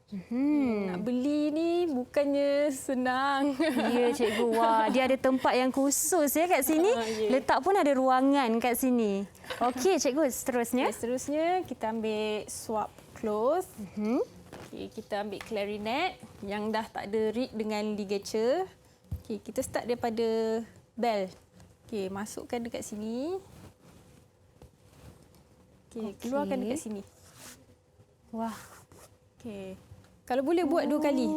C: Nak beli ni bukannya senang.
B: Ya cikgu, wah, dia ada tempat yang khusus ya kat sini. Letak pun ada ruangan kat sini. Okey cikgu, seterusnya.
C: Seterusnya kita ambil swap cloth. Okay, kita ambil clarinet yang dah tak ada rig dengan ligature. Okay, kita start daripada bell. Okay, masukkan dekat sini. Okay, keluarkan dekat sini.
B: Wah.
C: Okay. Kalau boleh buat 2 kali.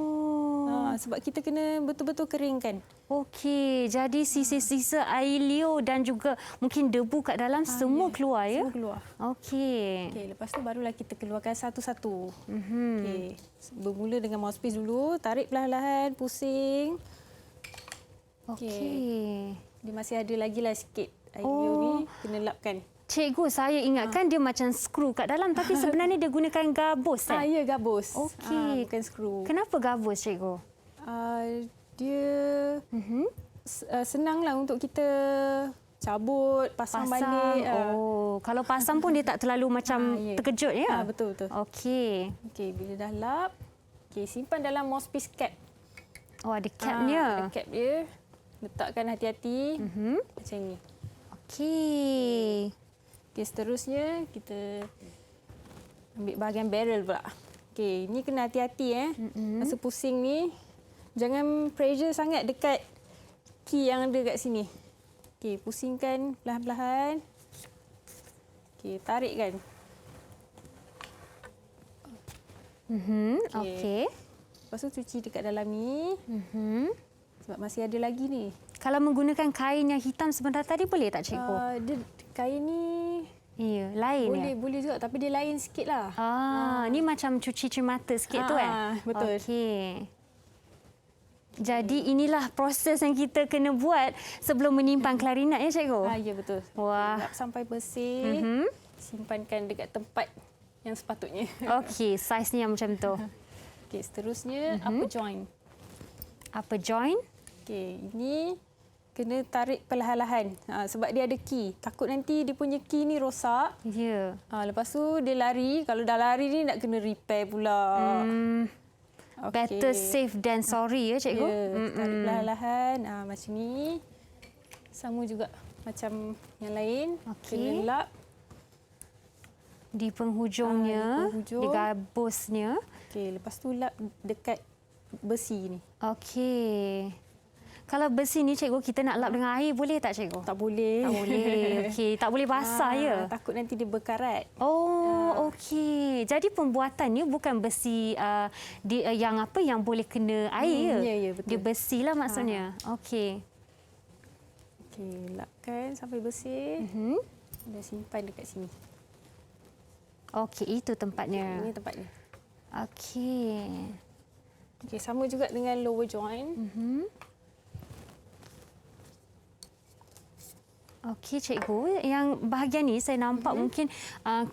C: Sebab kita kena betul-betul keringkan.
B: Okey, jadi sisa-sisa air liur dan juga mungkin debu kat dalam semua keluar ya?
C: Semua keluar.
B: Okey.
C: Okey, lepas tu barulah kita keluarkan satu-satu. Okey, bermula dengan mouthpiece dulu, tarik perlahan-lahan, pusing.
B: Okey.
C: Dia masih ada lagi lah sikit air liur ni, kena lapkan.
B: Cikgu, saya ingatkan dia macam skru kat dalam tapi sebenarnya dia gunakan gabus kan?
C: Ya, gabus.
B: Okey.
C: Bukan skru.
B: Kenapa gabus cikgu?
C: Dia senanglah untuk kita cabut, pasang balik.
B: Kalau pasang pun dia tak terlalu macam terkejut ya?
C: Betul.
B: Okey.
C: Okey, bila dah lap, simpan dalam mouthpiece cap.
B: Ada capnya.
C: Ada cap dia. Letakkan hati-hati. Macam ni.
B: Okey.
C: Okey, seterusnya kita ambil bahagian barrel pula. Okey, ni kena hati-hati masa pusing ni. Jangan pressure sangat dekat key yang ada kat sini. Okey, pusingkan perlahan-lahan. Okey, tarikkan.
B: Okey.
C: Lepas tu cuci dekat dalam ni. Sebab masih ada lagi ni.
B: Kalau menggunakan kain yang hitam sebentar tadi boleh tak cikgu?
C: Kain ni
B: Ya, lain
C: boleh juga tapi dia lain sikitlah.
B: Ni macam cuci cermata sikit tu kan?
C: Betul.
B: Okey. Jadi inilah proses yang kita kena buat sebelum menyimpan klarinet ya cikgu?
C: Ya betul.
B: Wah.
C: Lap sampai bersih. Simpankan dekat tempat yang sepatutnya.
B: Okey, saiznya macam tu.
C: Okey, seterusnya upper joint.
B: Upper joint?
C: Okey, ini kena tarik perlahan-lahan. Sebab dia ada key. Takut nanti dia punya key ni rosak.
B: Ya.
C: Lepas tu dia lari. Kalau dah lari ni nak kena repair pula.
B: Better safe than sorry ya cikgu?
C: Ya, tarik perlahan-lahan. Macam ni. Sama juga macam yang lain.
B: Okey.
C: Kena lap.
B: Di penghujungnya,
C: di penghujung.
B: di gabusnya.
C: Okey, lepas tu lap dekat besi ni.
B: Okey. Kalau besi ni cikgu kita nak lap dengan air boleh tak cikgu?
C: Tak boleh.
B: Tak boleh. Okey, tak boleh basah ya.
C: Takut nanti dia berkarat.
B: Oh, okey. Jadi pembuatannya bukan besi yang apa yang boleh kena air.
C: Ya, betul.
B: Dia besilah maksudnya. Okey.
C: Okey, lapkan sampai bersih. Dah simpan dekat sini.
B: Okey, itu tempatnya.
C: Ini tempatnya.
B: Okey.
C: Okey, sama juga dengan lower joint.
B: Okey cikgu, yang bahagian ni saya nampak mungkin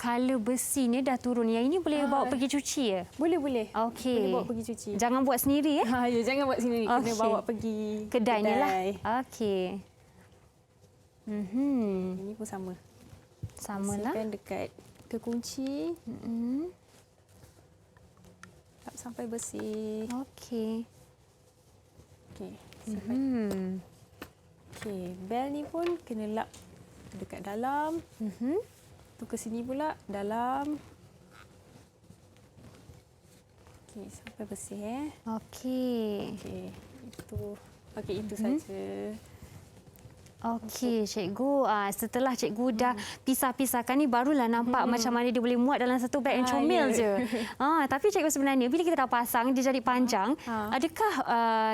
B: color besi ni dah turun. Yang ini boleh bawa pergi cuci ya?
C: Boleh.
B: Okey.
C: Boleh bawa pergi cuci.
B: Jangan buat sendiri ya?
C: Ya, jangan buat sini. Kena
B: Okey.
C: bawa pergi
B: Kedai ni lah. Okey.
C: Ini pun sama.
B: Samalah.
C: Masukkan dekat kekunci. Lap sampai bersih.
B: Okey.
C: Okey, simpan. Okey, bel ni pun kena lap dekat dalam. Tu ke sini pula, dalam. Okey, sampai bersih
B: Okey.
C: Okey, itu saja.
B: Okey, cikgu. Setelah cikgu dah pisah-pisahkan ni barulah nampak macam mana dia boleh muat dalam satu beg yang comel je. Tapi cikgu sebenarnya bila kita dah pasang dia jadi panjang, adakah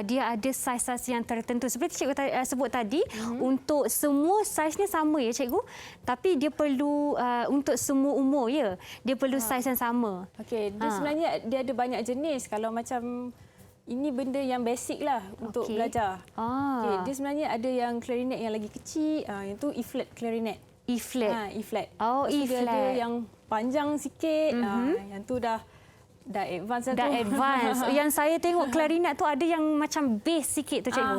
B: dia ada saiz-saiz yang tertentu? Seperti cikgu sebut tadi, untuk semua saiznya sama ya cikgu, tapi dia perlu untuk semua umur ya. Dia perlu saiz yang sama.
C: Okey, dia sebenarnya dia ada banyak jenis. Kalau macam ini benda yang basic lah untuk belajar. Okay, dia sebenarnya ada yang clarinet yang lagi kecil, yang tu E-flat clarinet.
B: E-flat.
C: E-flat.
B: Oh,
C: Lepas tu dia ada
B: E-flat.
C: yang panjang sikit, yang tu dah advance
B: Dah advance. Yang saya tengok clarinet tu ada yang macam bass sikit tu cikgu.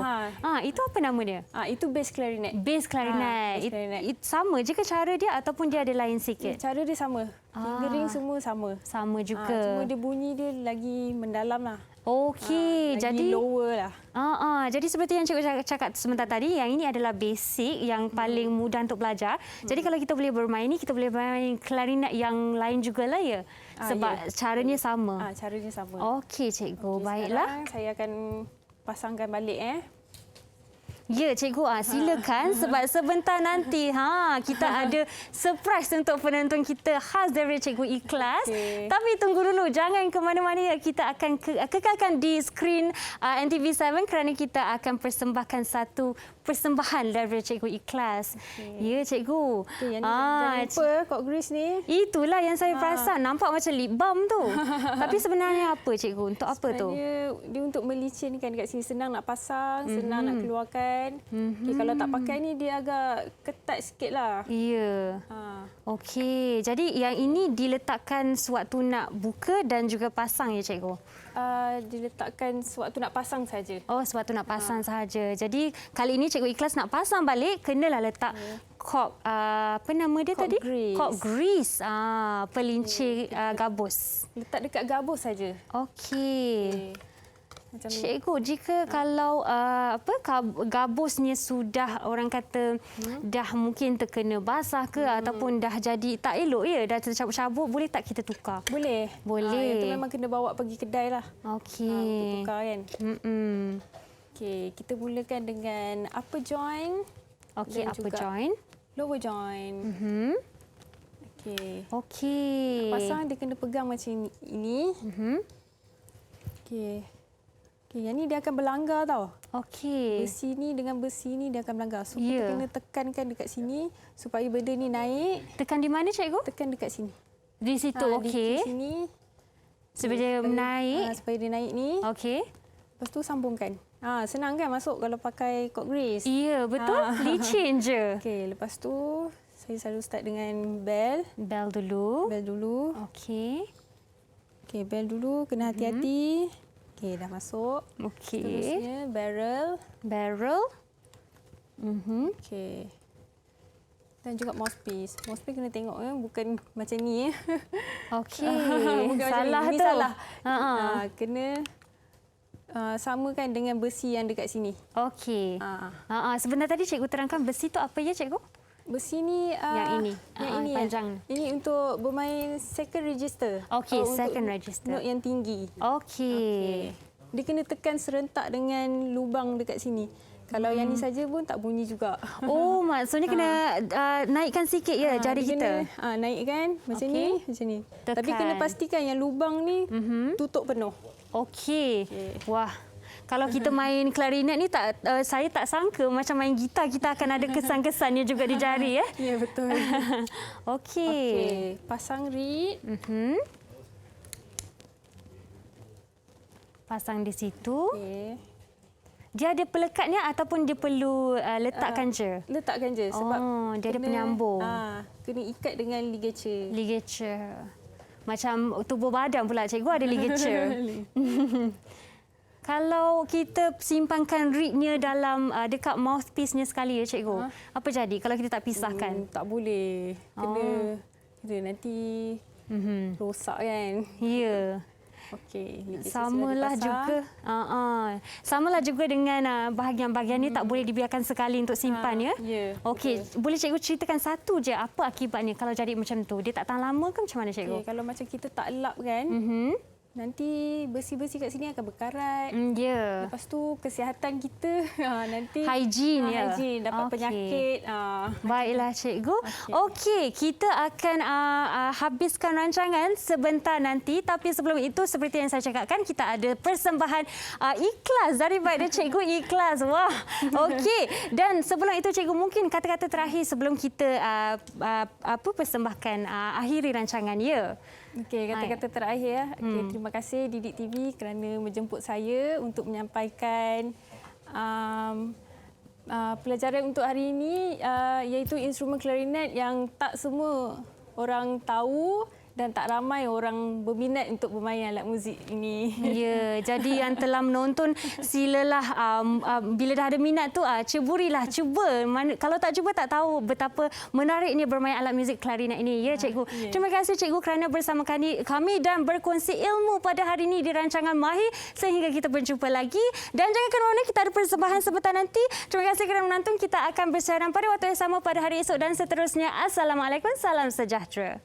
B: Itu apa nama dia?
C: Itu bass clarinet.
B: Bass clarinet.
C: bass clarinet.
B: Sama je ke cara dia ataupun dia ada lain sikit?
C: Cara dia sama. Fingering semua sama.
B: Sama juga.
C: Cuma dia bunyi dia lagi mendalam lah.
B: Okey,
C: lagi
B: jadi
C: lower lah.
B: jadi seperti yang cikgu cakap sebentar tadi, yang ini adalah basic yang paling mudah untuk belajar. Jadi kalau kita boleh bermain ni, kita boleh bermain clarinet yang lain jugalah ya. Sebab caranya sama.
C: Caranya sama.
B: Okey cikgu,
C: Okey,
B: baiklah.
C: sekarang saya akan pasangkan balik
B: Ya, cikgu, silakan sebab sebentar nanti kita ada surprise untuk penonton kita khas dari Cikgu Ikhlas.
C: Okey.
B: Tapi tunggu dulu, jangan ke mana-mana ya. Kita akan kekalkan di skrin NTV7 kerana kita akan persembahkan satu persembahan dari Cikgu Ikhlas. Ya, cikgu.
C: Yang ni jangan lupa kod grease ni.
B: Itulah yang saya perasan. Nampak macam lip balm tu. Tapi sebenarnya apa, cikgu? Untuk apa tu?
C: Sebenarnya dia untuk melicinkan dekat sini. Senang nak pasang, senang nak keluarkan. Okay, kalau tak pakai ni dia agak ketat sikit lah.
B: Ya. Okey. Jadi yang ini diletakkan sewaktu nak buka dan juga pasang ya, cikgu?
C: Diletakkan sewaktu nak pasang saja.
B: Oh, sewaktu nak pasang sahaja. Jadi kali ini Cikgu Ikhlas nak pasang balik, kenalah letak cork, apa nama dia
C: Cork
B: tadi?
C: grease.
B: Cork grease. Pelincir gabus.
C: Letak dekat gabus saja.
B: Okey.
C: Macam ni.
B: Cikgu, jika kalau gabusnya sudah orang kata dah mungkin terkena basah ke ataupun dah jadi tak elok ya, dah tercabut-cabut, boleh tak kita tukar?
C: Boleh.
B: Boleh.
C: Itu memang kena bawa pergi kedai lah.
B: Okey.
C: Untuk tukar kan. Okey, kita mulakan dengan upper joint.
B: Okey,
C: dan
B: upper
C: juga
B: joint.
C: Lower joint. Okey.
B: Okey.
C: Pasang dia kena pegang macam ini. Okey. Okey, yang ni dia akan berlanggar tau.
B: Okey.
C: Besi ni dengan besi ni dia akan berlanggar. So,
B: Ya.
C: kita kena tekankan dekat sini supaya benda ni naik.
B: Tekan di mana, cikgu?
C: Tekan dekat sini.
B: Di situ,
C: Di
B: okey.
C: sini.
B: Supaya dia menaik.
C: Supaya dia naik ni.
B: Okey.
C: Lepas tu sambungkan. Senang kan masuk kalau pakai chord grease.
B: Ya, betul. Licin je.
C: Okey, lepas tu saya selalu start dengan bell.
B: Bell dulu.
C: Bell dulu.
B: Okey.
C: Okey, bell dulu. Kena hati-hati. Okey, dah masuk.
B: Okey.
C: Seterusnya barrel.
B: Barrel.
C: Okey. Dan juga mouthpiece. Mouthpiece kena tengok bukan macam ni.
B: Okey.
C: Bukan
B: Salah
C: macam ni. Ini
B: tu.
C: salah.
B: Kena
C: samakan dengan besi yang dekat sini.
B: okey. Sebentar tadi cikgu terangkan besi tu apa ya cikgu?
C: Besi ni
B: Yang ini.
C: yang ini
B: panjang.
C: Ini untuk bermain second register.
B: Okey,
C: Untuk
B: second register.
C: Note yang tinggi.
B: Okey.
C: Dia kena tekan serentak dengan lubang dekat sini. Kalau yang ni saja pun tak bunyi juga.
B: Oh, maksudnya kena naikkan sikit ya jari
C: dia
B: kita.
C: Kena, naikkan macam
B: Okey.
C: ni, macam ni.
B: Tekan.
C: Tapi kena pastikan yang lubang ni tutup penuh.
B: Okey. Wah. Kalau kita main klarinet ni saya tak sangka macam main gitar kita akan ada kesan-kesannya juga di jari ya.
C: Ya, betul.
B: Okey.
C: Pasang reed.
B: Pasang di situ.
C: Okey.
B: Dia ada pelekatnya ataupun dia perlu letakkan je?
C: Letakkan je sebab
B: dia ada penyambung.
C: Kena ikat dengan ligature.
B: Ligature. Macam tubuh badan pula cikgu ada ligature. Kalau kita simpankan reednya dalam dekat mouthpiece-nya sekali ya cikgu. Apa jadi kalau kita tak pisahkan?
C: Tak boleh. Kena nanti rosak kan.
B: Ya.
C: Okey.
B: Samalah juga. Samalah juga dengan bahagian-bahagian ni tak boleh dibiarkan sekali untuk simpan ya.
C: Ya.
B: Okey, boleh cikgu ceritakan satu je apa akibatnya kalau jadi macam tu? Dia tak tahan lama ke macam mana cikgu?
C: Okay, kalau macam kita tak lap kan, nanti besi-besi kat sini akan berkarat.
B: Ya.
C: Lepas tu kesihatan kita nanti
B: Hygiene ya.
C: hygiene, dapat penyakit.
B: Baiklah cikgu. Okey, kita akan habiskan rancangan sebentar nanti, tapi sebelum itu seperti yang saya cakapkan kita ada persembahan ikhlas daripada cikgu Ikhlas. Wah. Okey. Dan sebelum itu cikgu mungkin kata-kata terakhir sebelum kita persembahkan akhiri rancangan ya.
C: Okey, kata-kata terakhir. Okay, terima kasih Didik TV kerana menjemput saya untuk menyampaikan pelajaran untuk hari ini iaitu instrumen klarinet yang tak semua orang tahu dan tak ramai orang berminat untuk bermain alat muzik ini.
B: Ya, jadi yang telah menonton silalah bila dah ada minat tu ceburilah, cuba. Kalau tak cuba tak tahu betapa menariknya bermain alat muzik klarinet ini. Ya cikgu. Terima kasih cikgu kerana bersama kami dan berkongsi ilmu pada hari ini di rancangan Mahir sehingga kita berjumpa lagi dan jangan ke mana kita ada persembahan sebentar nanti. Terima kasih kerana menonton. Kita akan bersiaran pada waktu yang sama pada hari esok dan seterusnya. Assalamualaikum, salam sejahtera.